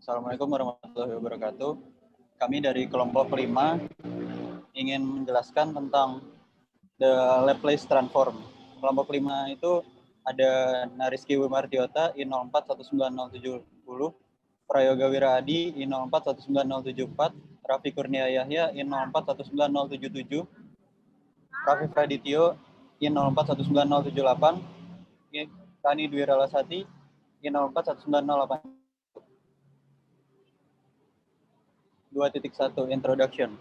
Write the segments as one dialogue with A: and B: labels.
A: Assalamualaikum warahmatullahi wabarakatuh. Kami dari kelompok 5 ingin menjelaskan tentang the Laplace transform. Kelompok 5 itu ada Nariski Wimardiota I041970, Prayoga Wiradi I041974, Raffi Kurnia Yahya I041977, Raffi Pradityo I041978, Rani Dwi Ralasati I041908. 2.1 Introduction.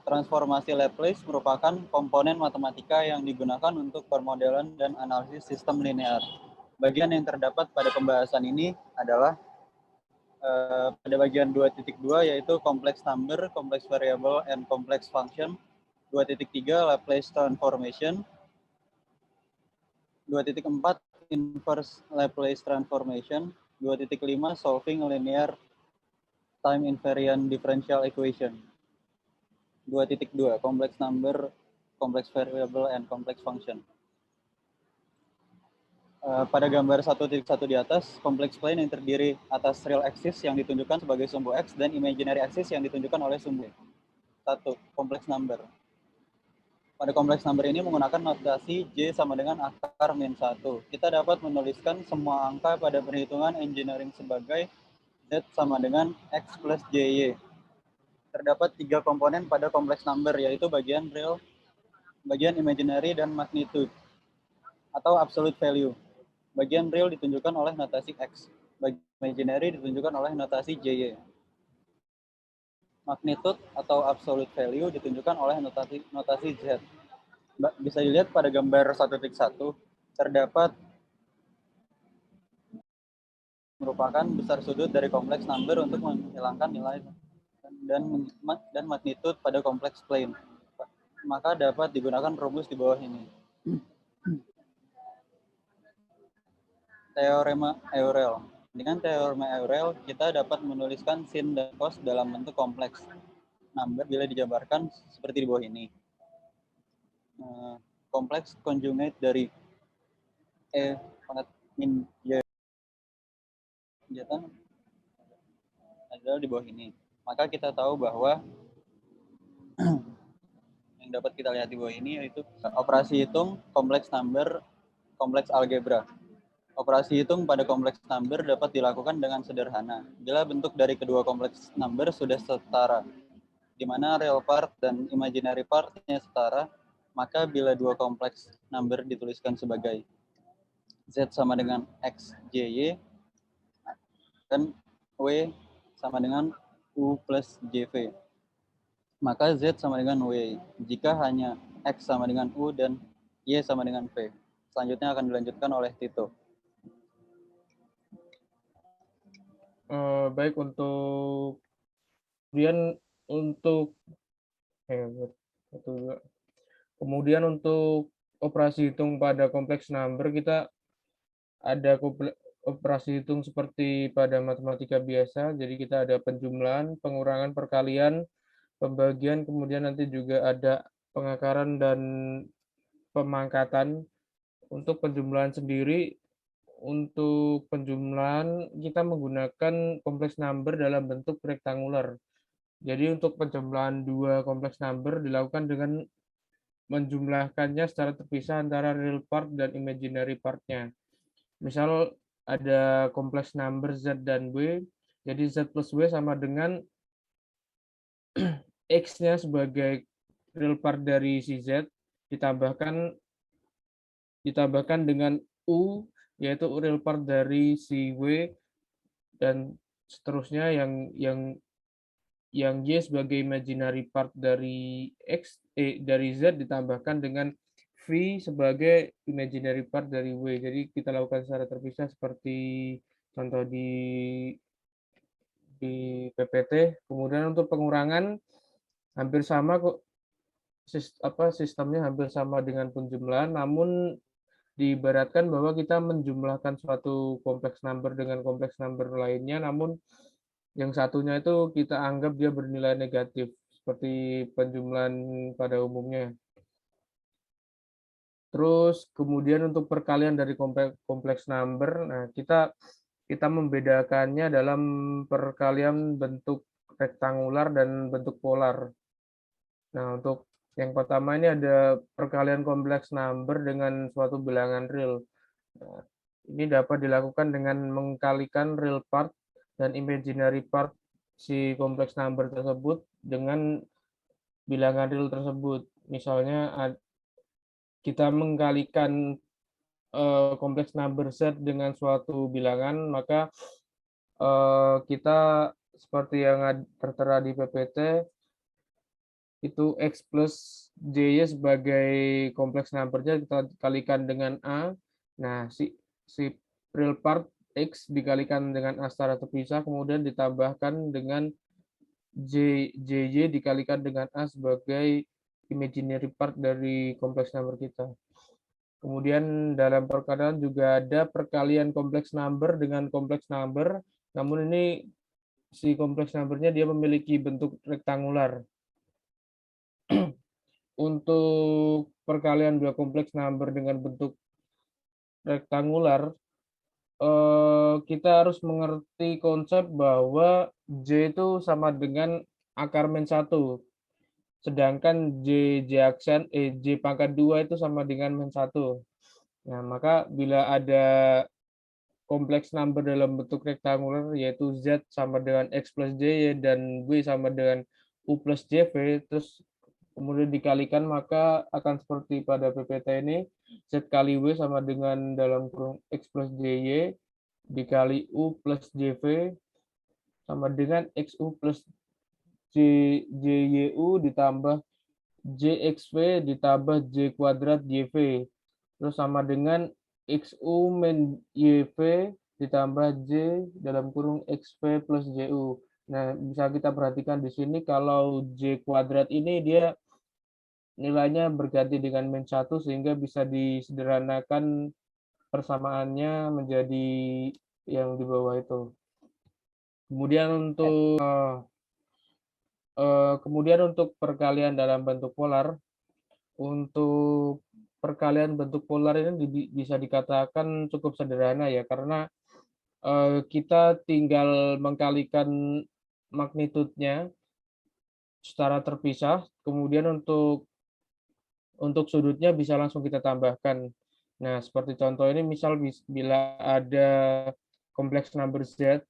A: Transformasi Laplace merupakan komponen matematika yang digunakan untuk permodelan dan analisis sistem linear. Bagian yang terdapat pada pembahasan ini adalah pada bagian 2.2 yaitu complex number, complex variable, and complex function. 2.3 Laplace transformation. 2.4 inverse Laplace transformation. 2.5 solving linear time invariant differential equation. 2.2 complex number, complex variable, and complex function. Pada gambar 1.1 di atas, complex plane yang terdiri atas real axis yang ditunjukkan sebagai sumbu X dan imaginary axis yang ditunjukkan oleh sumbu Y. 1. Complex number. Pada complex number ini menggunakan notasi J sama dengan akar min 1. Kita dapat menuliskan semua angka pada perhitungan engineering sebagai Z sama dengan X plus JY. Terdapat 3 komponen pada complex number, yaitu bagian real, bagian imaginary, dan magnitude atau absolute value. Bagian real ditunjukkan oleh notasi X, bagian imaginary ditunjukkan oleh notasi JY. Magnitude atau absolute value ditunjukkan oleh notasi Z. Bisa dilihat pada gambar 1.1, terdapat merupakan besar sudut dari kompleks number untuk menghilangkan nilai dan magnitude pada kompleks plane. Maka dapat digunakan rumus di bawah ini. Teorema Euler. Dengan teorema Euler, kita dapat menuliskan sin dan cos dalam bentuk kompleks number bila dijabarkan seperti di bawah ini. Kompleks conjugate dari E pangkat min Y adalah di bawah ini. Maka kita tahu bahwa yang dapat kita lihat di bawah ini yaitu operasi hitung, kompleks number, kompleks algebra. Operasi hitung pada kompleks number dapat dilakukan dengan sederhana. Bila bentuk dari kedua kompleks number sudah setara, di mana real part dan imaginary part-nya setara, maka bila dua kompleks number dituliskan sebagai Z sama dengan X, J, Y, dan W sama dengan U plus JV. Maka Z sama dengan W jika hanya X sama dengan U dan Y sama dengan V. Selanjutnya akan dilanjutkan oleh Tito.
B: Baik, untuk kemudian untuk operasi hitung pada kompleks number, kita ada operasi hitung seperti pada matematika biasa. Jadi kita ada penjumlahan, pengurangan, perkalian, pembagian, kemudian nanti juga ada pengakaran dan pemangkatan. Untuk penjumlahan sendiri, untuk penjumlahan kita menggunakan kompleks number dalam bentuk rektangular. Jadi untuk penjumlahan dua kompleks number dilakukan dengan menjumlahkannya secara terpisah antara real part dan imaginary part-nya. Misal ada kompleks number Z dan W, jadi Z plus W sama dengan X-nya sebagai real part dari si Z, ditambahkan dengan U, yaitu real part dari si W, dan seterusnya yang Y sebagai imaginary part dari dari Z ditambahkan dengan V sebagai imaginary part dari W. Jadi kita lakukan secara terpisah seperti contoh di PPT. Kemudian untuk pengurangan hampir sama kok, sistemnya hampir sama dengan penjumlahan, namun diibaratkan bahwa kita menjumlahkan suatu kompleks number dengan kompleks number lainnya, namun yang satunya itu kita anggap dia bernilai negatif, seperti penjumlahan pada umumnya. Terus kemudian untuk perkalian dari kompleks number, nah kita kita membedakannya dalam perkalian bentuk rektangular dan bentuk polar. Nah, untuk yang pertama ini ada perkalian kompleks number dengan suatu bilangan real. Nah, ini dapat dilakukan dengan mengkalikan real part dan imaginary part si kompleks number tersebut dengan bilangan real tersebut. Misalnya kita mengkalikan kompleks number set dengan suatu bilangan, maka kita seperti yang tertera di PPT itu X plus Y sebagai kompleks numbernya kita kalikan dengan A. Nah, si real part X dikalikan dengan A secara terpisah, kemudian ditambahkan dengan JY dikalikan dengan A sebagai imaginary part dari kompleks number kita. Kemudian dalam perkalian juga ada perkalian kompleks number dengan kompleks number, namun ini si kompleks numbernya dia memiliki bentuk rektangular. Untuk perkalian dua kompleks number dengan bentuk rektangular, kita harus mengerti konsep bahwa J itu sama dengan akar min 1. Sedangkan J pangkat 2 itu sama dengan min 1. Nah, maka bila ada kompleks number dalam bentuk rektangular, yaitu Z sama dengan X plus JY dan W sama dengan U plus JV, terus kemudian dikalikan, maka akan seperti pada PPT ini, Z kali W sama dengan dalam kurung X plus JY dikali U plus JV sama dengan XU plus JYU ditambah JXV ditambah J kuadrat YV. Terus sama dengan XU min YV ditambah J dalam kurung XV plus JU. Nah, bisa kita perhatikan di sini kalau J kuadrat ini dia nilainya berganti dengan min 1 sehingga bisa disederhanakan persamaannya menjadi yang di bawah itu. Kemudian untuk perkalian dalam bentuk polar, untuk perkalian bentuk polar ini bisa dikatakan cukup sederhana ya, karena kita tinggal mengkalikan magnitudenya secara terpisah, kemudian untuk sudutnya bisa langsung kita tambahkan. Nah, seperti contoh ini, misal bila ada kompleks number Z,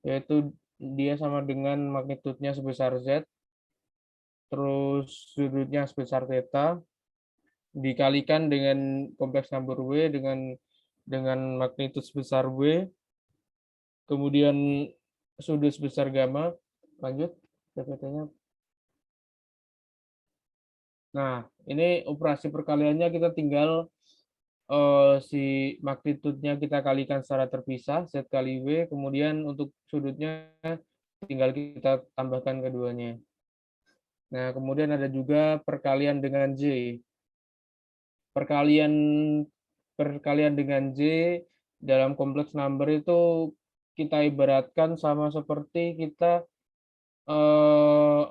B: yaitu dia sama dengan magnitudenya sebesar Z, terus sudutnya sebesar theta, dikalikan dengan kompleks number W dengan magnitud sebesar W, kemudian sudut sebesar gamma. Lanjut, PPT-nya. Nah, ini operasi perkaliannya kita tinggal si magnitudenya kita kalikan secara terpisah, Z kali W, kemudian untuk sudutnya tinggal kita tambahkan keduanya. Nah, kemudian ada juga perkalian dengan J. Perkalian dengan J dalam kompleks number itu kita ibaratkan sama seperti kita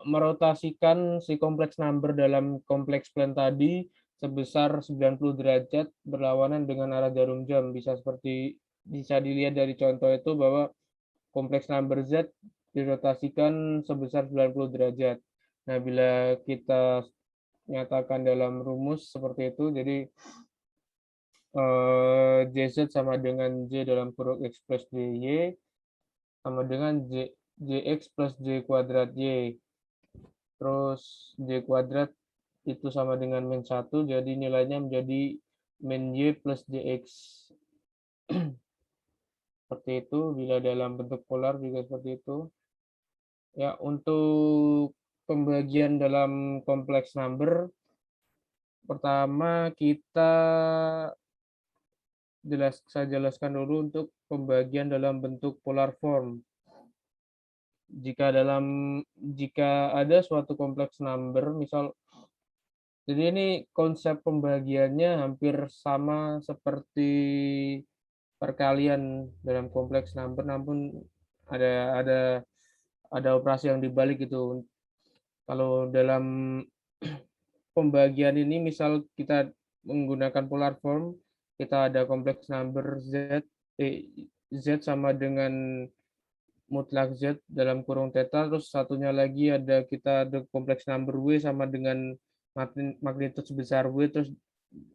B: merotasikan si kompleks number dalam kompleks plan tadi sebesar 90 derajat berlawanan dengan arah jarum jam. Bisa dilihat dari contoh itu bahwa kompleks number Z dirotasikan sebesar 90 derajat. Nah, bila kita nyatakan dalam rumus seperti itu, jadi JZ sama dengan J dalam kurung X plus JY sama dengan JX plus J kuadrat Y. Terus J kuadrat itu sama dengan min 1, jadi nilainya menjadi min Y plus JX. Seperti itu, bila dalam bentuk polar juga seperti itu. Ya, untuk pembagian dalam kompleks number, pertama saya jelaskan dulu untuk pembagian dalam bentuk polar form. Jika ada suatu kompleks number, jadi ini konsep pembagiannya hampir sama seperti perkalian dalam kompleks number, namun ada operasi yang dibalik itu. Kalau dalam pembagian ini, misal kita menggunakan polar form, kita ada kompleks number Z, Z sama dengan mutlak Z dalam kurung theta, terus satunya lagi kita ada kompleks number W sama dengan magnitud sebesar W, terus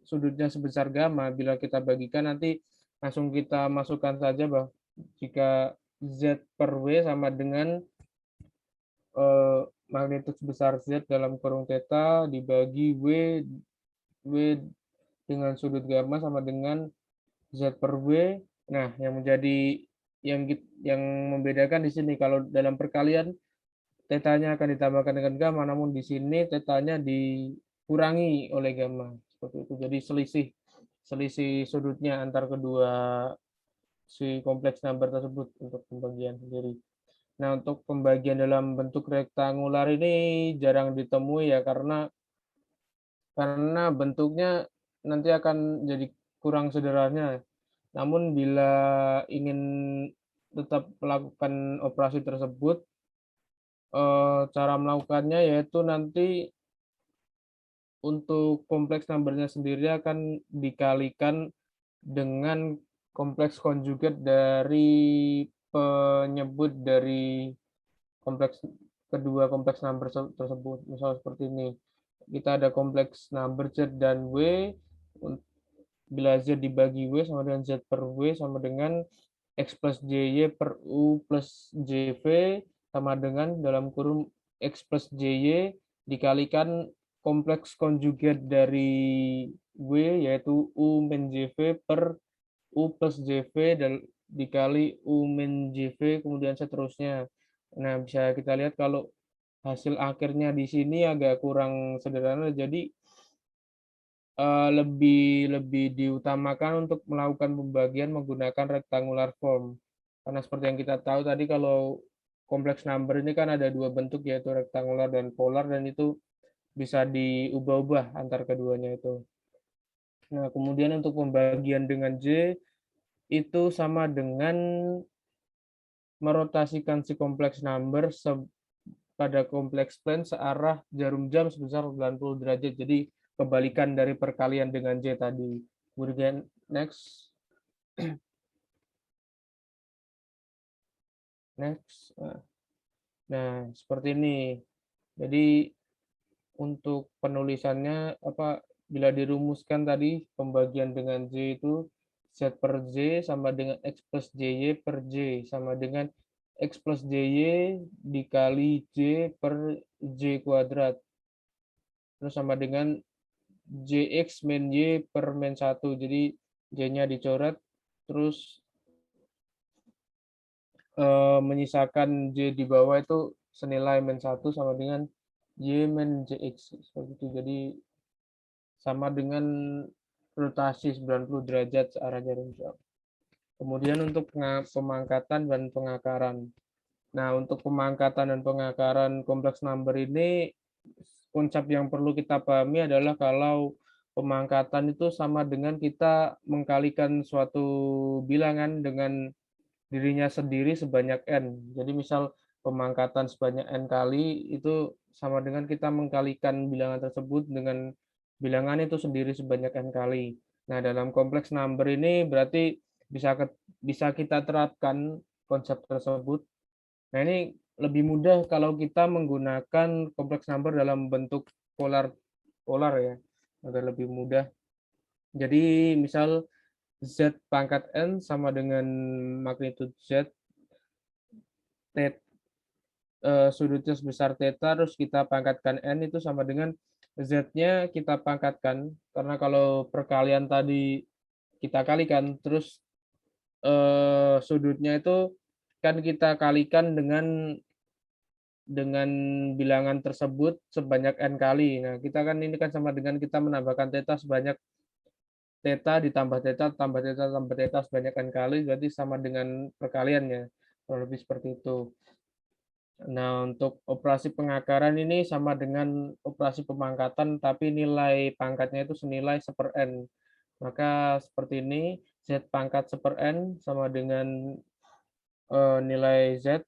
B: sudutnya sebesar gamma. Bila kita bagikan nanti langsung kita masukkan saja bahwa jika Z per W sama dengan magnitud sebesar Z dalam kurung theta dibagi W dengan sudut gamma sama dengan Z per W. Nah, yang membedakan di sini kalau dalam perkalian tetanya akan ditambahkan dengan gamma, namun di sini tetanya dikurangi oleh gamma. Seperti itu. Jadi selisih sudutnya antar kedua si kompleks number tersebut untuk pembagian sendiri. Nah, untuk pembagian dalam bentuk rektangular ini jarang ditemui ya karena bentuknya nanti akan jadi kurang sederhana. Namun bila ingin tetap melakukan operasi tersebut, cara melakukannya yaitu nanti untuk kompleks numbernya sendiri akan dikalikan dengan kompleks konjugat dari penyebut dari kompleks kedua kompleks number tersebut. Misal seperti ini. Kita ada kompleks number Z dan W. Bila Z dibagi W sama dengan Z per W sama dengan X plus JY per U plus JV sama dengan dalam kurung X plus JY dikalikan kompleks konjugat dari W yaitu U min JV per U plus JV dan dikali U min JV kemudian seterusnya. Nah, bisa kita lihat kalau hasil akhirnya di sini agak kurang sederhana, jadi lebih diutamakan untuk melakukan pembagian menggunakan rectangular form. Karena seperti yang kita tahu tadi kalau kompleks number ini kan ada dua bentuk yaitu rectangular dan polar dan itu bisa diubah-ubah antar keduanya itu. Nah, kemudian untuk pembagian dengan J itu sama dengan merotasikan si kompleks number pada kompleks plane searah jarum jam sebesar 90 derajat. Jadi kebalikan dari perkalian dengan J tadi. Kemudian next. Next. Nah, seperti ini. Jadi untuk penulisannya bila dirumuskan tadi pembagian dengan J itu Z per J sama dengan X plus JY per J sama dengan X plus JY dikali J per J kuadrat. Terus sama dengan JX min Y per min 1. Jadi J-nya dicoret, terus menyisakan J di bawah itu senilai min 1 sama dengan Y min JX. Seperti itu. Jadi sama dengan rotasi 90 derajat searah jarum jam. Kemudian untuk pemangkatan dan pengakaran. Nah, untuk pemangkatan dan pengakaran kompleks number ini, konsep yang perlu kita pahami adalah kalau pemangkatan itu sama dengan kita mengkalikan suatu bilangan dengan dirinya sendiri sebanyak n. Jadi misal pemangkatan sebanyak n kali itu sama dengan kita mengkalikan bilangan tersebut dengan bilangan itu sendiri sebanyak n kali. Nah, dalam kompleks number ini berarti bisa kita terapkan konsep tersebut. Nah, ini lebih mudah kalau kita menggunakan kompleks number dalam bentuk polar ya, agar lebih mudah. Jadi misal Z pangkat N sama dengan magnitud Z, sudutnya sebesar theta, terus kita pangkatkan N itu sama dengan Z-nya kita pangkatkan, karena kalau perkalian tadi kita kalikan, terus sudutnya itu kan kita kalikan dengan bilangan tersebut sebanyak n kali. Nah, kita kan ini kan sama dengan kita menambahkan theta sebanyak theta ditambah theta tambah theta tambah theta sebanyak n kali, berarti sama dengan perkaliannya. Kurang lebih seperti itu. Nah, untuk operasi pengakaran ini sama dengan operasi pemangkatan, tapi nilai pangkatnya itu senilai 1/n. Maka seperti ini, Z pangkat 1/n sama dengan nilai Z,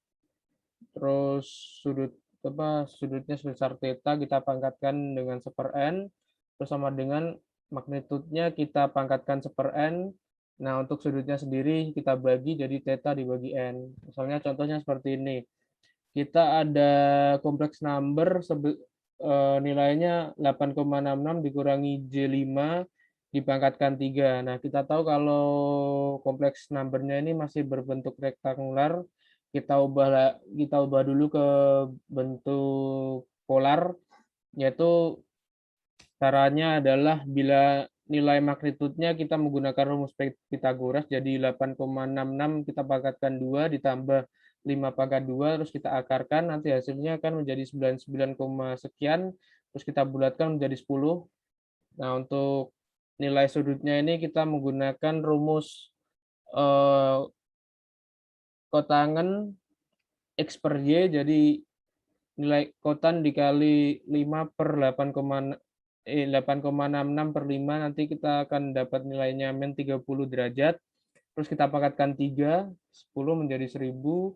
B: terus sudutnya sebesar theta kita pangkatkan dengan 1/n, terus sama dengan magnitudnya kita pangkatkan 1/n, Nah, untuk sudutnya sendiri kita bagi jadi theta dibagi n. Misalnya contohnya seperti ini. Kita ada kompleks number nilainya 8,66 dikurangi J5 dipangkatkan 3. Nah, kita tahu kalau kompleks numbernya ini masih berbentuk rektangular, kita ubah dulu ke bentuk polar, yaitu caranya adalah bila nilai magnitudenya kita menggunakan rumus Pythagoras, jadi 8,66 kita pangkatkan 2 ditambah 5 pangkat 2, terus kita akarkan, nanti hasilnya akan menjadi 99, sekian, terus kita bulatkan menjadi 10. Nah, untuk nilai sudutnya ini kita menggunakan rumus eh, kotangan X per Y, jadi nilai kotan dikali 5 per 8,66 per 5, nanti kita akan dapat nilainya min 30 derajat. Terus kita pangkatkan 3, 10 menjadi 1000,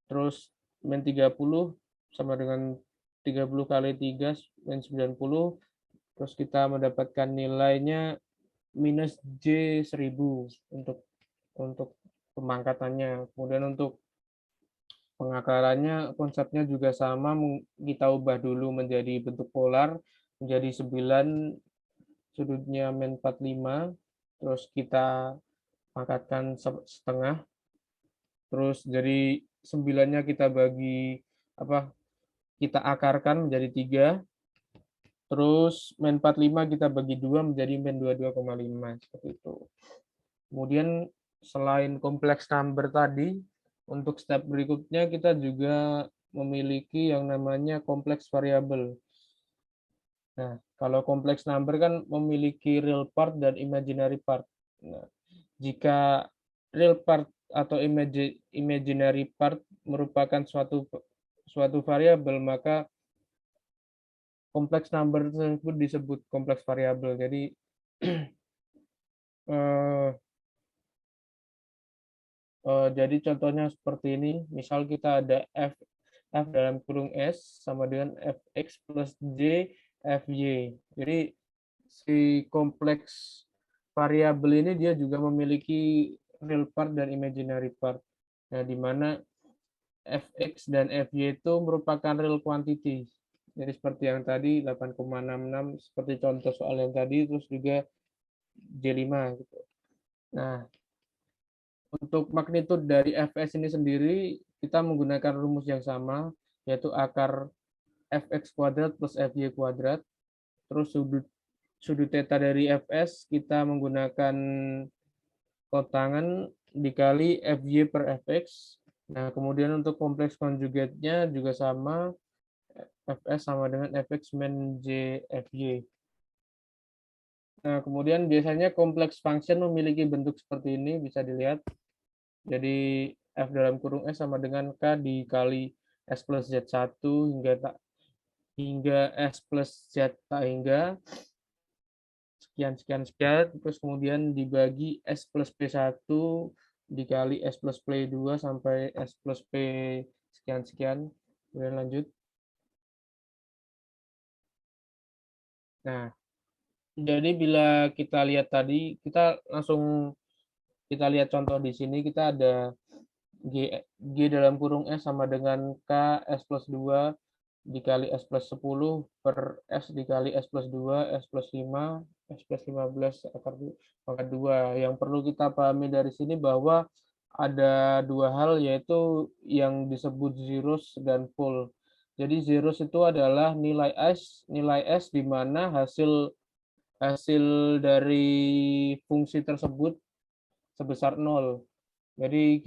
B: terus min 30 sama dengan 30 kali 3, min 90, terus kita mendapatkan nilainya minus J 1000 untuk pemangkatannya. Kemudian untuk pengakarannya konsepnya juga sama, kita ubah dulu menjadi bentuk polar, menjadi 9, sudutnya min 45, terus kita pangkatkan setengah, terus jadi 9-nya kita bagi kita akarkan menjadi 3, terus min 45 kita bagi 2 menjadi min 22,5, seperti itu. Kemudian selain kompleks number tadi, untuk step berikutnya kita juga memiliki yang namanya kompleks variabel. Nah, kalau kompleks number kan memiliki real part dan imaginary part. Nah, jika real part atau imaginary part merupakan suatu variabel, maka kompleks number tersebut disebut kompleks variabel. Jadi eh, jadi contohnya seperti ini, misal kita ada f dalam kurung s sama dengan fx plus j fy. Jadi si kompleks variabel ini dia juga memiliki real part dan imaginary part. Nah, di mana fx dan fy itu merupakan real quantity. Jadi seperti yang tadi 8,66 seperti contoh soal yang tadi, terus juga J5 gitu. Nah, untuk magnitude dari Fs ini sendiri, kita menggunakan rumus yang sama, yaitu akar Fx kuadrat plus Fy kuadrat. Terus sudut theta dari Fs, kita menggunakan kotangan dikali Fy per Fx. Nah, kemudian untuk kompleks konjugatnya juga sama, Fs sama dengan Fx min J Fy. Nah, kemudian biasanya kompleks function memiliki bentuk seperti ini, bisa dilihat. Jadi F dalam kurung S sama dengan K dikali S plus Z1 hingga S plus Z tak hingga sekian, terus kemudian dibagi S plus P1 dikali S plus P2 sampai S plus P sekian, kemudian lanjut. Nah, jadi bila kita lihat tadi, kita lihat contoh di sini, kita ada G dalam kurung S sama dengan K S plus 2 dikali S plus 10 per S dikali S plus 2, S plus 5, S plus 15 akar pangkat 2. Yang perlu kita pahami dari sini bahwa ada dua hal, yaitu yang disebut zeros dan pole. Jadi zeros itu adalah nilai S di mana hasil dari fungsi tersebut sebesar 0. Jadi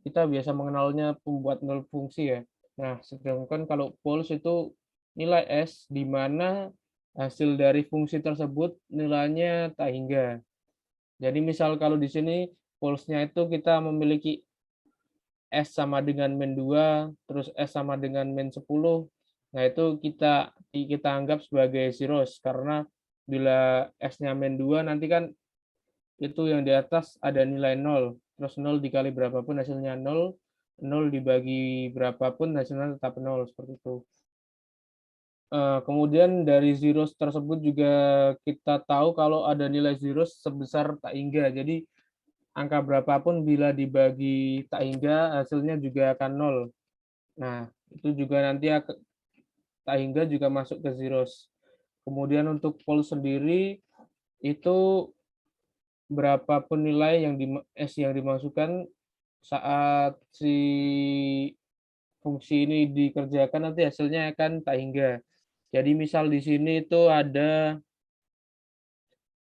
B: kita biasa mengenalnya pembuat nol fungsi ya. Nah, sedangkan kalau poles itu nilai S di mana hasil dari fungsi tersebut nilainya tak hingga. Jadi misal kalau di sini polesnya itu kita memiliki S sama dengan min 2, terus S sama dengan min 10. Nah, itu kita anggap sebagai zeros karena bila S-nya min 2 nanti kan itu yang di atas ada nilai 0. Terus 0 dikali berapapun hasilnya 0, 0 dibagi berapapun hasilnya tetap 0, seperti itu. Kemudian dari zeros tersebut juga kita tahu kalau ada nilai zeros sebesar tak hingga. Jadi angka berapapun bila dibagi tak hingga hasilnya juga akan 0. Nah, itu juga nanti tak hingga juga masuk ke zeros. Kemudian untuk pol sendiri itu berapapun nilai yang S yang dimasukkan saat si fungsi ini dikerjakan nanti hasilnya akan tak hingga. Jadi misal di sini itu ada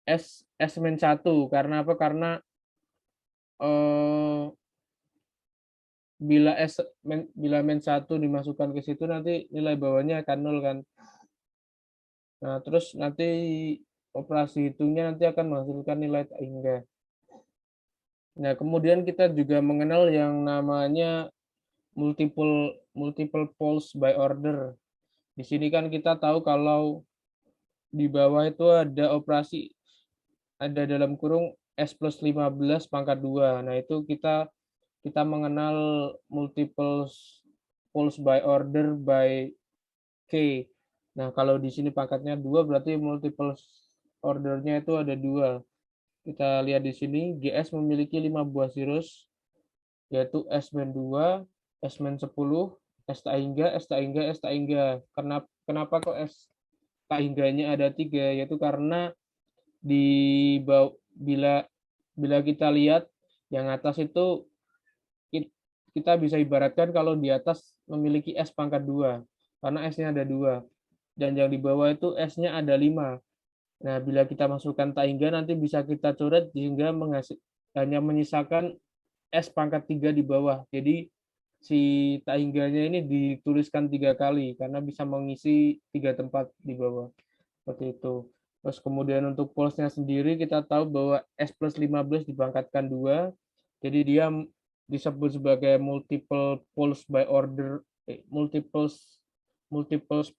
B: S-1 karena apa? Karena eh, bila men 1 dimasukkan ke situ nanti nilai bawahnya akan 0 kan. Nah, terus nanti operasi hitungnya nanti akan menghasilkan nilai tak hingga. Nah, kemudian kita juga mengenal yang namanya multiple poles by order. Di sini kan kita tahu kalau di bawah itu ada operasi, ada dalam kurung S plus 15 pangkat 2. Nah, itu kita mengenal multiple poles by order by K. Nah, kalau di sini pangkatnya 2 berarti multiple ordernya itu ada 2. Kita lihat di sini, GS memiliki 5 buah zeros, yaitu S-2, S-10, S tak hingga, S tak hingga, S tak hingga. Kenapa kok S tak hingganya ada 3? Yaitu karena di bila bila kita lihat yang atas itu kita bisa ibaratkan kalau di atas memiliki S pangkat 2 karena S-nya ada 2 dan yang di bawah itu S-nya ada 5. Nah, bila kita masukkan tak hingga nanti bisa kita coret sehingga hanya menyisakan S pangkat 3 di bawah. Jadi si tak hingganya ini dituliskan 3 kali karena bisa mengisi 3 tempat di bawah. Seperti itu. Terus kemudian untuk polsnya sendiri kita tahu bahwa S plus 15 dipangkatkan 2. Jadi dia disebut sebagai multiple poles by order, multiple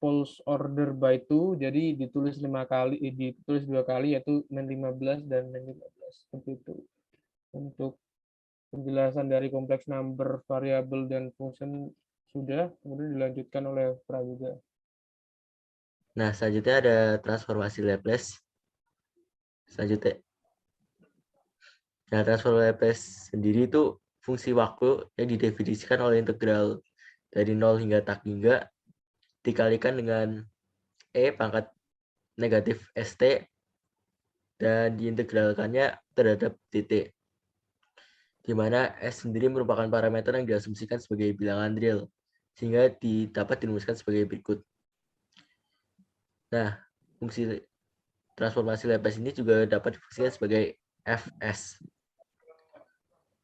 B: poles order by 2. Jadi ditulis 2 kali yaitu men 15 dan men 15. Seperti itu. Untuk penjelasan dari kompleks number, variabel, dan function sudah, kemudian dilanjutkan oleh Prayoga.
C: Nah, selanjutnya ada transformasi Laplace. Selanjutnya, nah, transformasi Laplace sendiri itu fungsi waktu yang didefinisikan oleh integral dari 0 hingga tak hingga dikalikan dengan E pangkat negatif ST dan diintegralkannya terhadap dt, di mana S sendiri merupakan parameter yang diasumsikan sebagai bilangan real, sehingga dapat dirumuskan sebagai berikut. Nah, fungsi transformasi Laplace ini juga dapat difungsikan sebagai Fs.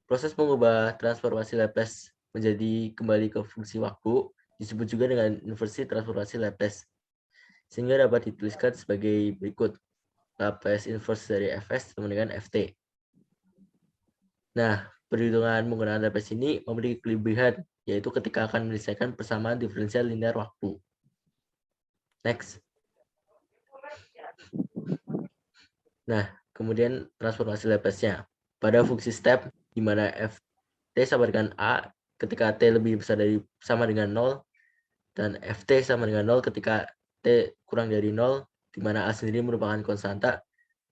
C: Proses mengubah transformasi Laplace menjadi kembali ke fungsi waktu disebut juga dengan inversi transformasi Laplace, sehingga dapat dituliskan sebagai berikut. Laplace inverse dari Fs sama dengan Ft. Nah, perhitungan menggunakan Laplace ini memiliki kelebihan, yaitu ketika akan menyelesaikan persamaan diferensial linear waktu. Next. Nah, kemudian transformasi Laplace-nya. Pada fungsi step, di mana Ft sama dengan A ketika T lebih besar dari sama dengan 0, dan Ft sama dengan 0 ketika T kurang dari 0, di mana A sendiri merupakan konstanta,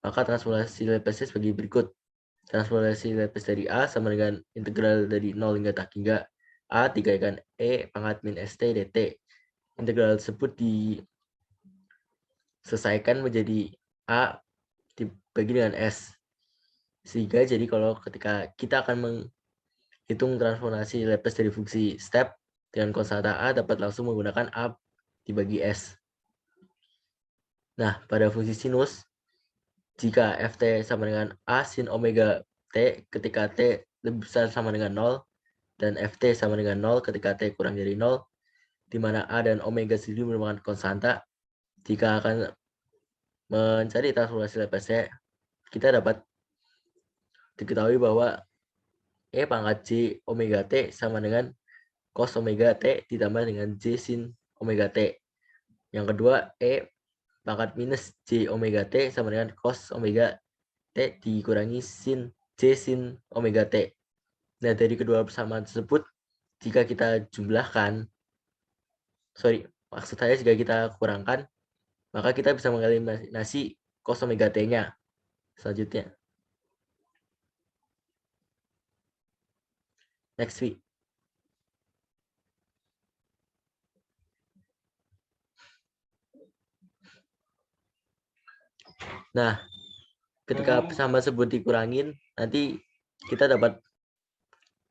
C: maka transformasi Laplace sebagai berikut. Transformasi Laplace dari A sama dengan integral dari 0 hingga tak hingga A dikalikan E pangkat min ST dt. Integral tersebut diselesaikan menjadi A dibagi dengan S. Sehingga jadi kalau ketika kita akan menghitung transformasi Laplace dari fungsi step dengan konstanta A dapat langsung menggunakan A dibagi S. Nah, pada fungsi sinus, jika Ft sama dengan A sin omega T ketika T lebih besar sama dengan 0, dan Ft sama dengan 0 ketika T kurang dari 0, di mana A dan omega sendiri merupakan konstanta, jika akan mencari transformasi Laplace, kita dapat diketahui bahwa E pangkat J omega T sama dengan cos omega T ditambah dengan J sin omega T. Yang kedua, E pangkat minus J omega T sama dengan cos omega T dikurangi sin J sin omega T. Nah, dari kedua persamaan tersebut, jika kita jumlahkan, maksud saya jika kita kurangkan, maka kita bisa mengeliminasi cos omega T-nya. Selanjutnya. Next week. Nah, ketika persamaan tersebut dikurangin, nanti kita dapat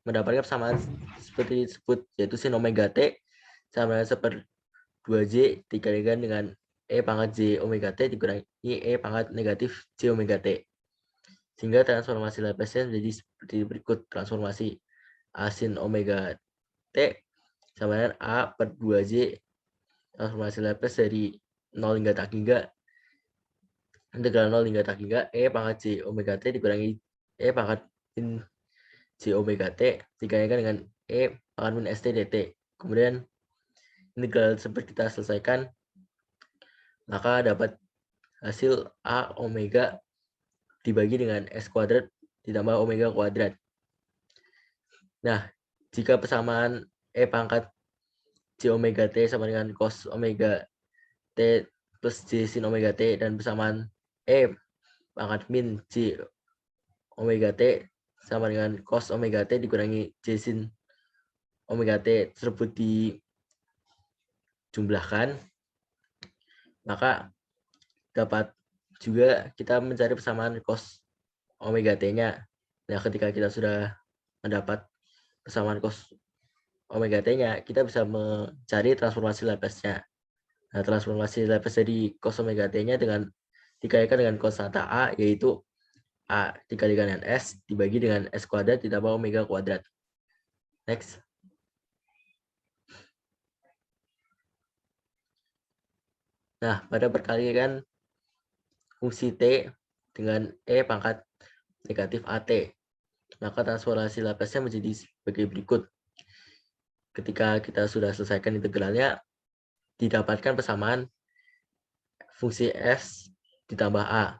C: mendapatkan persamaan seperti disebut, yaitu sin omega t sama dengan 1/2J dikalikan dengan E pangkat J omega T dikurangi E pangkat negatif J omega T. Sehingga transformasi Laplace menjadi seperti berikut. Transformasi A sin omega T sama dengan A/2J transformasi Laplace dari 0 hingga tak hingga integral 0 hingga tak hingga E pangkat J omega T dikurangi E pangkat min J omega T dikalikan dengan E pangkat min ST dt. Kemudian integral tersebut kita selesaikan, maka dapat hasil A omega dibagi dengan S kuadrat ditambah omega kuadrat. Nah, jika persamaan E pangkat J omega T sama dengan cos omega T plus J sin omega T dan persamaan E pangkat min J omega T sama dengan cos omega T dikurangi J sin omega T tersebut dijumlahkan, maka dapat juga kita mencari persamaan cos omega T-nya. Nah, ketika kita sudah mendapat persamaan cos omega T-nya, kita bisa mencari transformasi Laplace-nya. Nah, transformasi Laplace dari cos omega T-nya dengan dikalikan dengan konstanta A, yaitu A dikalikan dengan S dibagi dengan S kuadrat ditambah omega kuadrat. Next. Nah, pada perkalikan fungsi T dengan E pangkat negatif AT, maka transformasi Laplace-nya menjadi sebagai berikut. Ketika kita sudah selesaikan integralnya, didapatkan persamaan fungsi S ditambah A.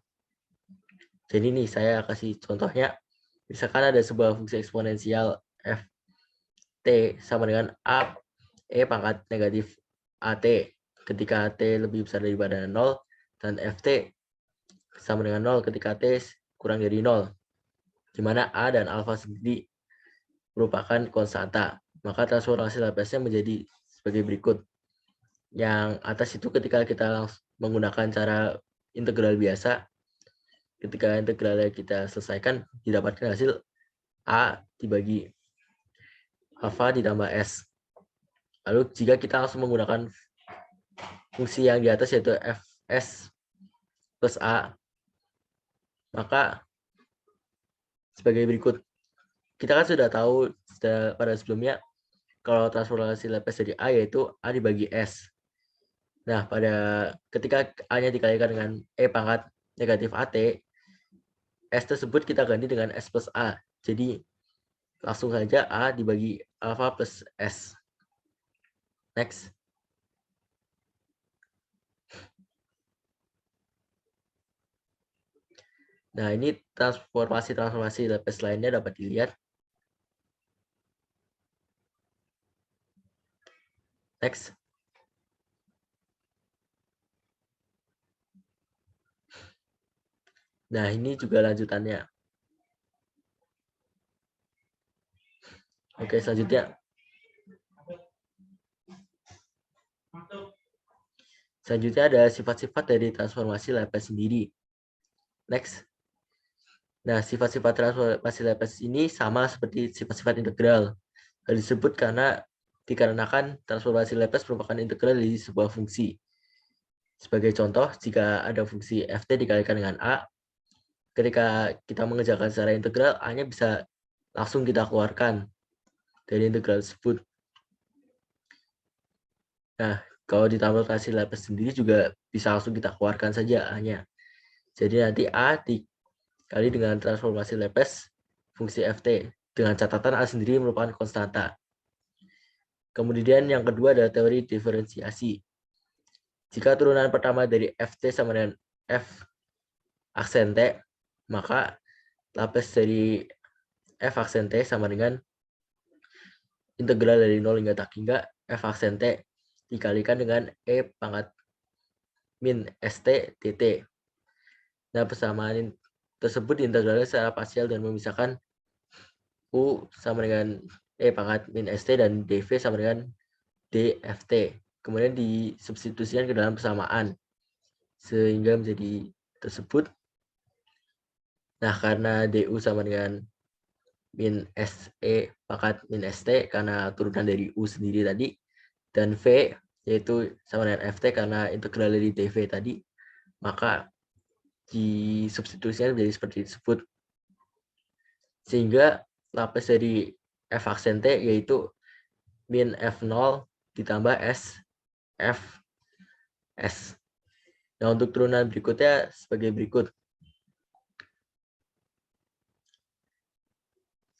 C: Jadi nih saya kasih contohnya, misalkan ada sebuah fungsi eksponensial ft sama dengan A E pangkat negatif AT ketika AT lebih besar daripada 0 dan ft sama dengan 0 ketika T kurang dari 0, di mana A dan alfa sendiri merupakan konstanta. Maka transformasi Laplace-nya menjadi sebagai berikut. Yang atas itu ketika kita menggunakan cara integral biasa, ketika integralnya kita selesaikan, didapatkan hasil A dibagi alfa ditambah S. Lalu jika kita langsung menggunakan fungsi yang di atas yaitu fs plus A, maka sebagai berikut. Kita kan sudah tahu pada sebelumnya kalau transformasi Laplace dari A yaitu A dibagi S. Nah, ketika A-nya dikalikan dengan E pangkat negatif AT, S tersebut kita ganti dengan S plus A. Jadi langsung saja A dibagi alfa plus S. Next. Nah, ini transformasi Laplace lainnya dapat dilihat. Next. Nah, ini juga lanjutannya. Oke, selanjutnya. Selanjutnya ada sifat-sifat dari transformasi Laplace sendiri. Next. Nah, sifat-sifat transformasi Laplace ini sama seperti sifat-sifat integral. Hal disebut dikarenakan transformasi Laplace merupakan integral dari sebuah fungsi. Sebagai contoh, jika ada fungsi ft dikalikan dengan A, ketika kita mengerjakan secara integral, A-nya bisa langsung kita keluarkan dari integral tersebut. Nah, kalau ditambah transformasi Laplace sendiri juga bisa langsung kita keluarkan saja A-nya. Jadi nanti A dikali dengan transformasi Laplace fungsi ft, dengan catatan A sendiri merupakan konstanta. Kemudian yang kedua adalah teori diferensiasi. Jika turunan pertama dari ft sama dengan f aksen T, maka Laplace dari f aksen T sama dengan integral dari 0 hingga tak hingga f aksen T dikalikan dengan E pangkat min ST dt. Nah, persamaan tersebut diintegralkan secara parsial dan memisahkan U sama dengan E pangkat min ST dan DV sama dengan DFT. Kemudian disubstitusikan ke dalam persamaan sehingga menjadi tersebut. Nah, karena DU sama dengan min SE pangkat min ST karena turunan dari U sendiri tadi, dan V yaitu sama dengan FT karena integral dari DV tadi, maka disubstitusikan menjadi seperti tersebut. Sehingga Laplace dari F aksen T yaitu min F0 ditambah S F S. Nah, untuk turunan berikutnya sebagai berikut.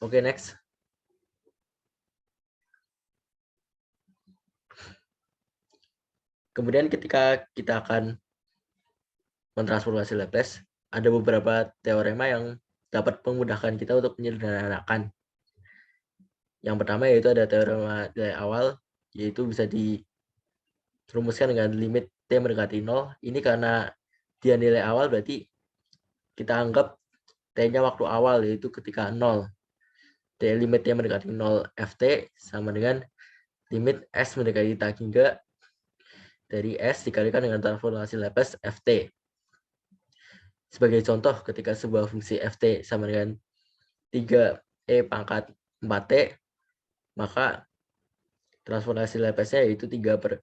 C: Oke, next. Kemudian ketika kita akan mentransformasi Laplace, ada beberapa teorema yang dapat memudahkan kita untuk menyederhanakan. Yang pertama yaitu ada teorema nilai awal, yaitu bisa dirumuskan dengan limit T mendekati 0. Ini karena dia nilai awal berarti kita anggap T-nya waktu awal, yaitu ketika 0. T limit T mendekati 0 Ft sama dengan limit S mendekati tak hingga dari S dikalikan dengan transformasi Laplace Ft. Sebagai contoh, ketika sebuah fungsi Ft sama dengan 3e pangkat 4t, maka transformasi Laplace-nya yaitu 3 per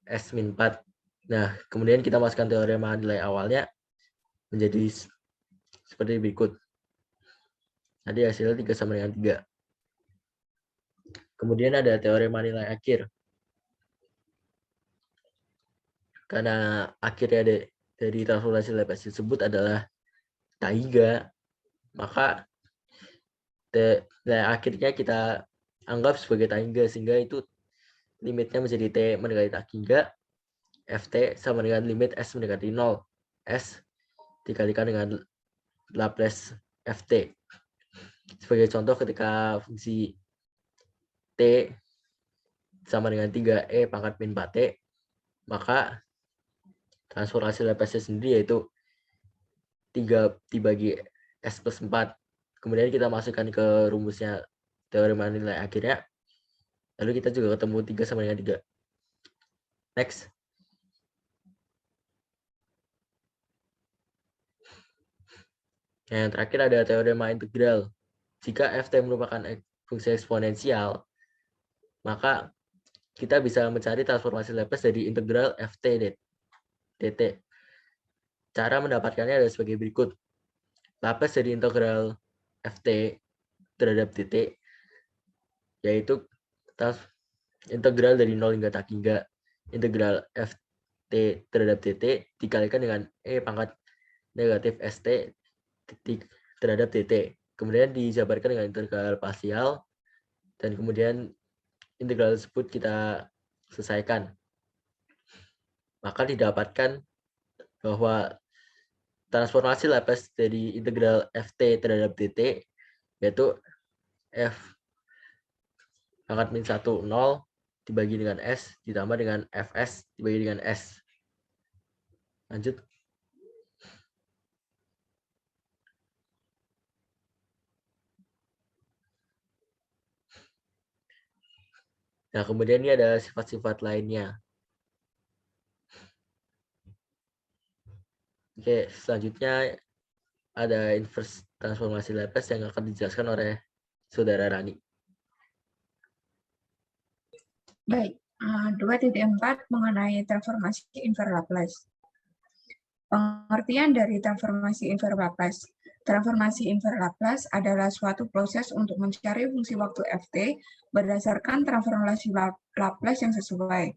C: S min 4. Nah, kemudian kita masukkan teorema nilai awalnya menjadi seperti berikut. Tadi hasilnya 3 sama dengan 3. Kemudian ada teorema nilai akhir. Karena akhirnya dari transformasi Laplace tersebut adalah tak-3, maka nilai akhirnya kita anggap sebagai tak-3, sehingga itu limitnya menjadi T mendekati tak-3, Ft sama dengan limit S mendekati 0, S dikalikan dengan Laplace Ft. Sebagai contoh, ketika fungsi T sama dengan 3e pangkat min 4t, maka transformasi Laplace sendiri yaitu 3 dibagi S plus 4. Kemudian kita masukkan ke rumusnya teorema nilai akhirnya. Lalu kita juga ketemu 3 sama dengan 3. Next. Yang terakhir ada teorema integral. Jika Ft merupakan fungsi eksponensial, maka kita bisa mencari transformasi Laplace dari integral Ft dt. Cara mendapatkannya adalah sebagai berikut. Laplace dari integral Ft terhadap dt yaitu integral dari 0 hingga tak hingga integral Ft terhadap dt dikalikan dengan e pangkat negatif st terhadap dt. Kemudian dijabarkan dengan integral parsial, dan kemudian integral tersebut kita selesaikan. Maka didapatkan bahwa transformasi Laplace dari integral Ft terhadap dt yaitu F pangkat min 1, 0 dibagi dengan S ditambah dengan Fs dibagi dengan S. Lanjut. Nah, kemudian ini ada sifat-sifat lainnya. Oke, selanjutnya ada inverse transformasi Laplace yang akan dijelaskan oleh Saudara Rani.
D: Baik, 2.4 mengenai transformasi inverse Laplace. Pengertian dari transformasi inverse Laplace. Transformasi inverse Laplace adalah suatu proses untuk mencari fungsi waktu Ft berdasarkan transformasi Laplace yang sesuai.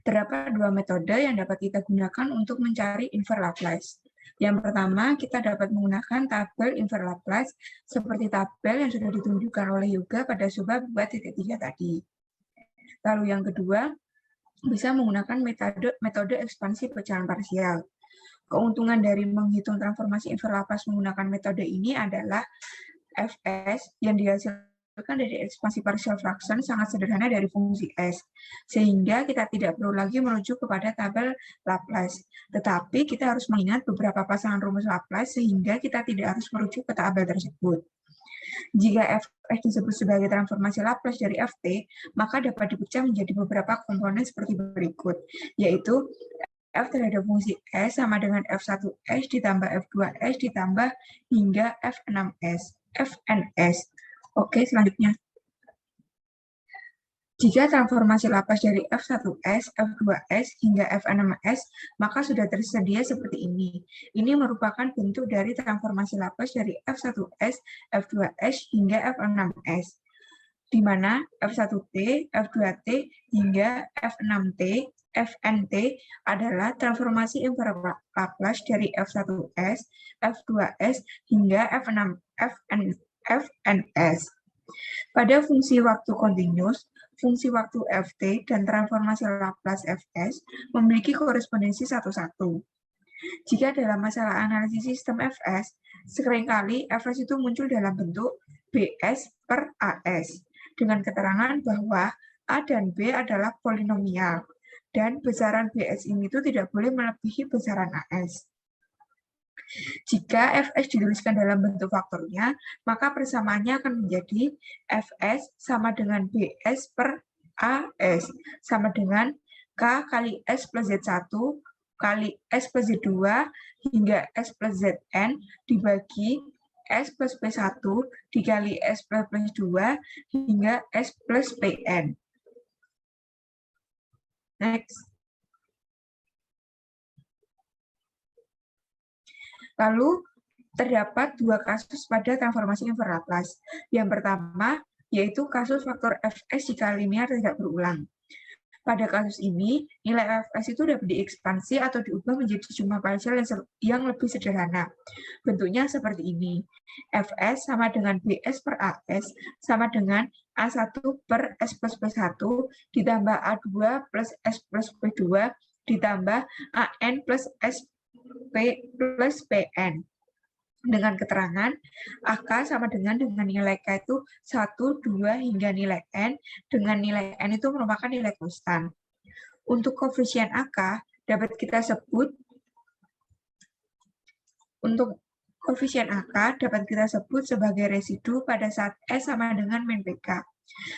D: Terdapat dua metode yang dapat kita gunakan untuk mencari inverse Laplace. Yang pertama, kita dapat menggunakan tabel inverse Laplace seperti tabel yang sudah ditunjukkan oleh Yoga pada subbab 2.3 tadi. Lalu yang kedua, bisa menggunakan metode ekspansi pecahan parsial. Keuntungan dari menghitung transformasi inverse Laplace menggunakan metode ini adalah Fs yang dihasilkan dari ekspansi partial fraction sangat sederhana dari fungsi S, sehingga kita tidak perlu lagi merujuk kepada tabel Laplace. Tetapi kita harus mengingat beberapa pasangan rumus Laplace sehingga kita tidak harus merujuk ke tabel tersebut. Jika Fs disebut sebagai transformasi Laplace dari Ft, maka dapat dipecah menjadi beberapa komponen seperti berikut, yaitu F terhadap fungsi S sama dengan F1S ditambah F2S ditambah hingga Fns. Oke, selanjutnya. Jika transformasi Laplace dari F1S, F2S, hingga Fn6s, maka sudah tersedia seperti ini. Ini merupakan bentuk dari transformasi Laplace dari F1S, F2S, hingga Fn6s, di mana F1t, F2t, hingga F6t, Fnt adalah transformasi inverse Laplace dari F1s, F2s, hingga Fns. Pada fungsi waktu kontinus, fungsi waktu Ft dan transformasi Laplace Fs memiliki korespondensi satu-satu. Jika dalam masalah analisis sistem Fs, seringkali Fs itu muncul dalam bentuk Bs per As, dengan keterangan bahwa A dan B adalah polinomial, dan besaran Bs ini itu tidak boleh melebihi besaran As. Jika Fs dituliskan dalam bentuk faktornya, maka persamaannya akan menjadi Fs sama dengan Bs per As, sama dengan K kali S plus Z1 kali S plus Z2 hingga S plus Zn dibagi S plus P1 dikali S plus 2 hingga S plus Pn. Next. Lalu, terdapat dua kasus pada transformasi inverse Laplace. Yang pertama, yaitu kasus faktor Fs jika linear tidak berulang. Pada kasus ini, nilai Fs itu dapat diekspansi atau diubah menjadi jumlah partial yang lebih sederhana. Bentuknya seperti ini. Fs sama dengan Bs per As sama dengan A1 per S plus P1 ditambah A2 plus S plus P2 ditambah An plus S P plus Pn. Dengan keterangan AK sama dengan nilai K itu 1, 2, hingga nilai N, dengan nilai N itu merupakan nilai konstan. Untuk koefisien AK dapat kita sebut sebagai residu pada saat S sama dengan min PK.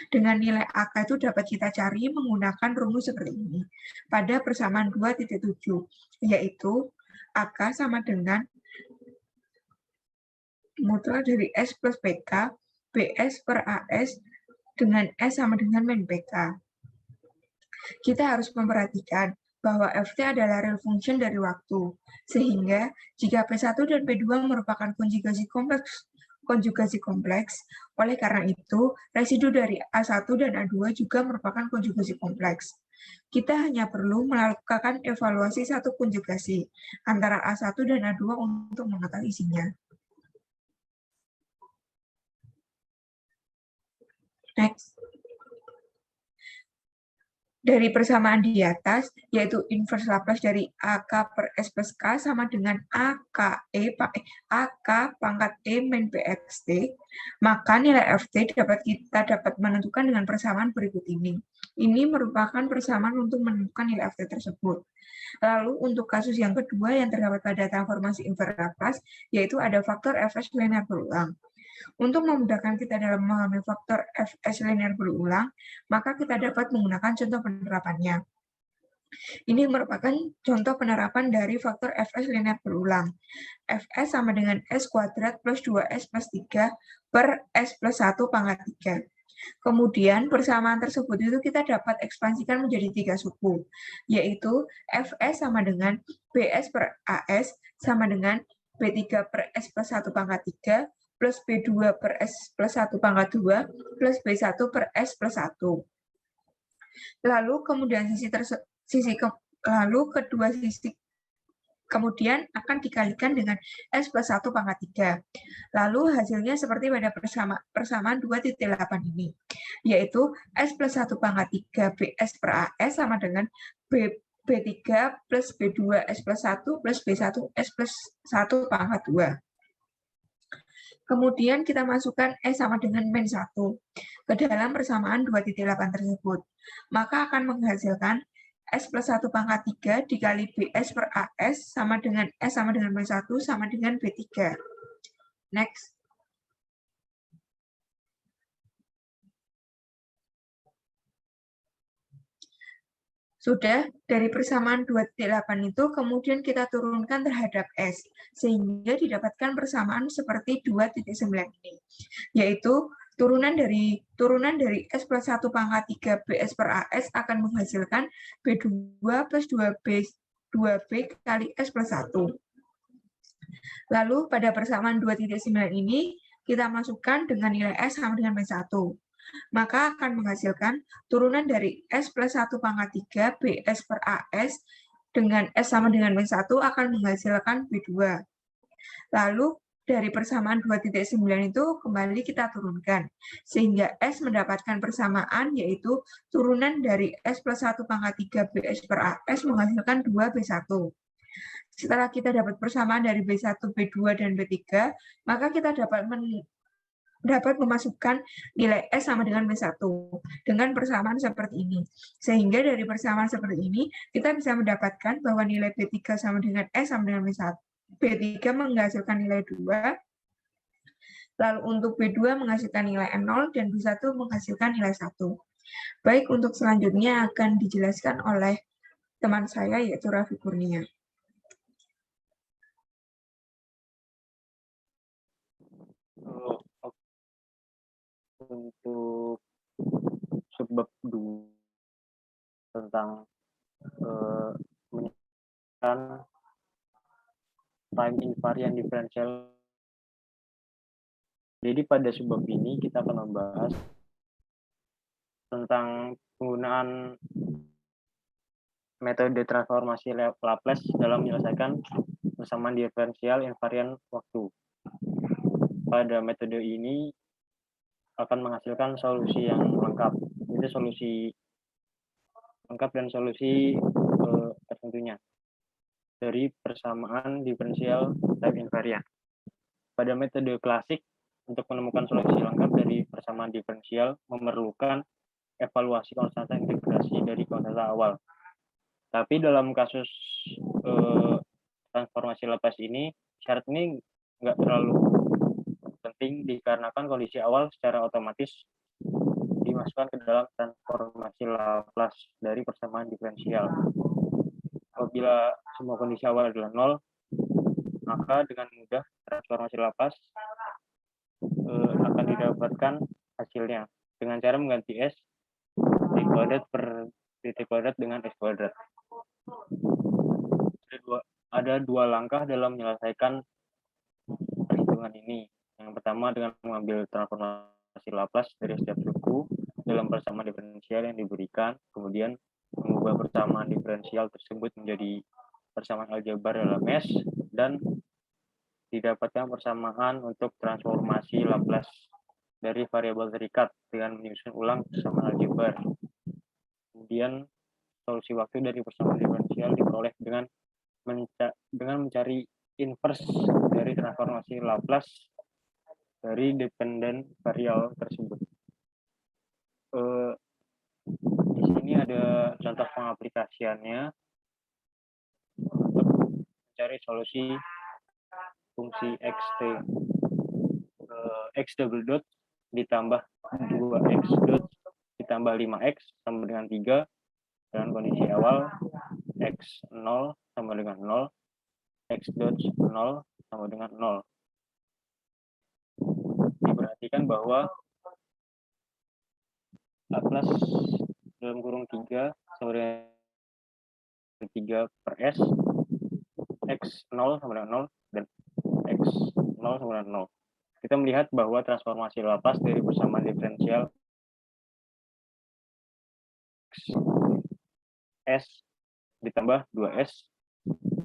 D: Dengan nilai AK itu dapat kita cari menggunakan rumus seperti ini pada persamaan 2.7, yaitu AK sama dengan mutual dari S plus PK, Bs per As dengan S sama dengan min PK. Kita harus memperhatikan bahwa Ft adalah real function dari waktu, sehingga jika P1 dan P2 merupakan konjugasi kompleks, oleh karena itu, residu dari A1 dan A2 juga merupakan konjugasi kompleks. Kita hanya perlu melakukan evaluasi satu konjugasi antara A1 dan A2 untuk mengetahui isinya. Next. Dari persamaan di atas, yaitu inverse Laplace dari AK per S plus K sama dengan AK pangkat E min PXT, maka nilai Ft kita dapat menentukan dengan persamaan berikut ini. Ini merupakan persamaan untuk menentukan nilai Ft tersebut. Lalu untuk kasus yang kedua yang terdapat pada transformasi inverse Laplace, yaitu ada faktor Fs linear berulang. Untuk memudahkan kita dalam memahami faktor Fs linear berulang, maka kita dapat menggunakan contoh penerapannya. Ini merupakan contoh penerapan dari faktor Fs linear berulang. Fs sama dengan S kuadrat plus 2S plus 3 per S plus 1 pangkat 3. Kemudian persamaan tersebut itu kita dapat ekspansikan menjadi 3 suku, yaitu Fs sama dengan Bs per As sama dengan B3 per S plus 1 pangkat 3 plus B2 per S plus 1 pangkat 2 plus B1 per S plus 1. Lalu kemudian kedua sisi kemudian akan dikalikan dengan S plus 1 pangkat 3. Lalu hasilnya seperti pada persamaan 2.8 ini, yaitu S plus 1 pangkat 3 Bs per As sama dengan B3 plus B2 S plus 1 plus B1 S plus 1 pangkat 2. Kemudian kita masukkan S sama dengan min 1 ke dalam persamaan 2.8 tersebut. Maka akan menghasilkan S plus 1 pangkat 3 dikali Bs per As sama dengan S sama dengan min 1 sama dengan B3. Next. Sudah, dari persamaan 2.8 itu kemudian kita turunkan terhadap S, sehingga didapatkan persamaan seperti 2.9 ini, yaitu turunan dari S plus 1 pangkat 3 BS per AS akan menghasilkan B2 plus 2B kali S plus 1. Lalu pada persamaan 2.9 ini, kita masukkan dengan nilai S sama dengan B1. Maka akan menghasilkan turunan dari S plus 1 pangkat 3 BS per AS dengan S sama dengan B1 akan menghasilkan B2. Lalu dari persamaan 2.9 itu kembali kita turunkan, sehingga S mendapatkan persamaan yaitu turunan dari S plus 1 pangkat 3 BS per AS menghasilkan 2B1. Setelah kita dapat persamaan dari B1, B2, dan B3, maka kita dapat memasukkan nilai S sama dengan B1 dengan persamaan seperti ini. Sehingga dari persamaan seperti ini, kita bisa mendapatkan bahwa nilai B3 sama dengan S sama dengan B1. B3 menghasilkan nilai 2, lalu untuk B2 menghasilkan nilai 0, dan B1 menghasilkan nilai 1. Baik, untuk selanjutnya akan dijelaskan oleh teman saya, yaitu Raffi Kurnia.
E: Untuk subbab 2 tentang menyebutkan time invariant differential. Jadi pada subbab ini kita akan membahas tentang penggunaan metode transformasi Laplace dalam menyelesaikan persamaan diferensial invarian waktu. Pada metode ini akan menghasilkan solusi yang lengkap. Itu solusi lengkap dan solusi tertentunya dari persamaan diferensial time invariant. Pada metode klasik, untuk menemukan solusi lengkap dari persamaan diferensial memerlukan evaluasi konstanta integrasi dari konstanta awal. Tapi dalam kasus transformasi Laplace ini, syarat ini nggak terlalu penting dikarenakan kondisi awal secara otomatis dimasukkan ke dalam transformasi Laplace dari persamaan diferensial. Apabila semua kondisi awal adalah 0, maka dengan mudah transformasi Laplace akan didapatkan hasilnya dengan cara mengganti S d kuadrat per dt kuadrat dengan S kuadrat. Ada dua langkah dalam menyelesaikan perhitungan ini. Yang pertama dengan mengambil transformasi Laplace dari setiap suku dalam persamaan diferensial yang diberikan, kemudian mengubah persamaan diferensial tersebut menjadi persamaan aljabar dalam S, dan didapatkan persamaan untuk transformasi Laplace dari variabel terikat dengan menyusun ulang persamaan aljabar. Kemudian solusi waktu dari persamaan diferensial diperoleh dengan mencari inverse dari transformasi Laplace dari dependent variabel tersebut. Di sini ada contoh pengaplikasiannya untuk mencari solusi fungsi xt x double dot ditambah 2x dot ditambah 5x sama dengan 3 dengan kondisi awal x 0 sama dengan 0, x dot 0 sama dengan 0. Diperhatikan bahwa Laplace dalam kurung 3 sama dengan 3 per S, x 0 sama dengan 0, dan x 0 sama dengan 0. Kita melihat bahwa transformasi Laplace dari persamaan diferensial S ditambah 2S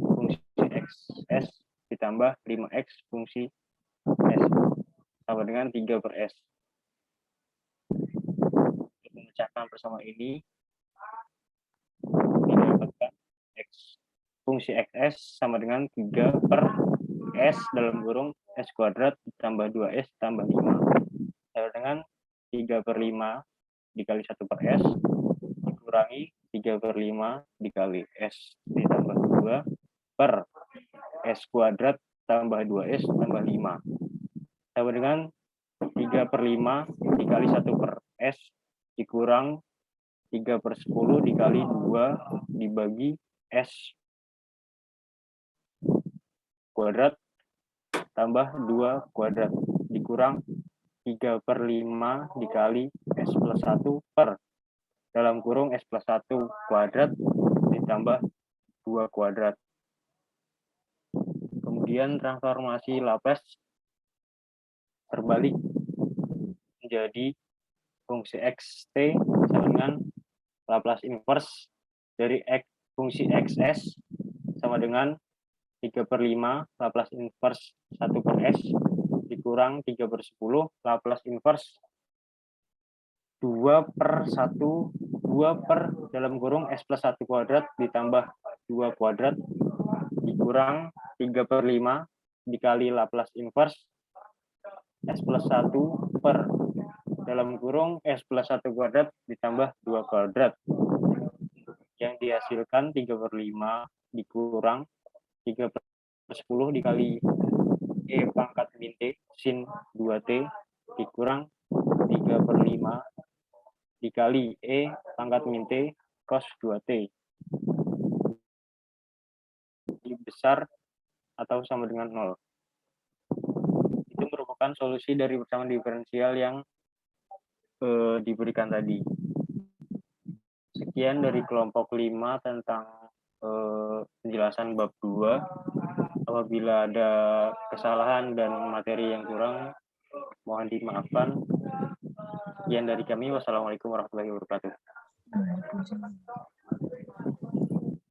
E: fungsi x S ditambah 5x fungsi S sama dengan 3 per S. Untuk memecahkan persamaan ini, didapatkan fungsi xs sama dengan 3 per S dalam kurung S kuadrat ditambah 2S tambah 5 sama dengan 3 per 5 dikali 1 per S dikurangi 3 per 5 dikali S ditambah 2 per S kuadrat tambah 2S tambah 5 sama dengan 3 per 5 dikali 1 per S dikurang 3/10 dikali 2 dibagi S kuadrat tambah 2 kuadrat dikurang 3/5 dikali S plus 1 per dalam kurung S plus 1 kuadrat ditambah 2 kuadrat. Kemudian transformasi Laplace terbalik menjadi fungsi xt sama dengan Laplace inverse dari fungsi xs sama dengan 3/5 Laplace inverse 1 per S dikurang 3/10 Laplace inverse 2/1 2 per dalam kurung S plus 1 kuadrat ditambah 2 kuadrat dikurang 3/5 dikali Laplace inverse S plus 1 per dalam kurung S plus 1 kuadrat ditambah 2 kuadrat. Yang dihasilkan 3/5 dikurang 3/10 dikali E pangkat min T sin 2T dikurang 3/5 dikali E pangkat min T cos 2T. Ini besar atau sama dengan 0. Itu merupakan solusi dari persamaan diferensial yang diberikan tadi. Sekian dari kelompok 5 tentang penjelasan bab 2. Apabila ada kesalahan dan materi yang kurang, mohon dimaafkan. Sekian dari kami. Wassalamualaikum warahmatullahi wabarakatuh.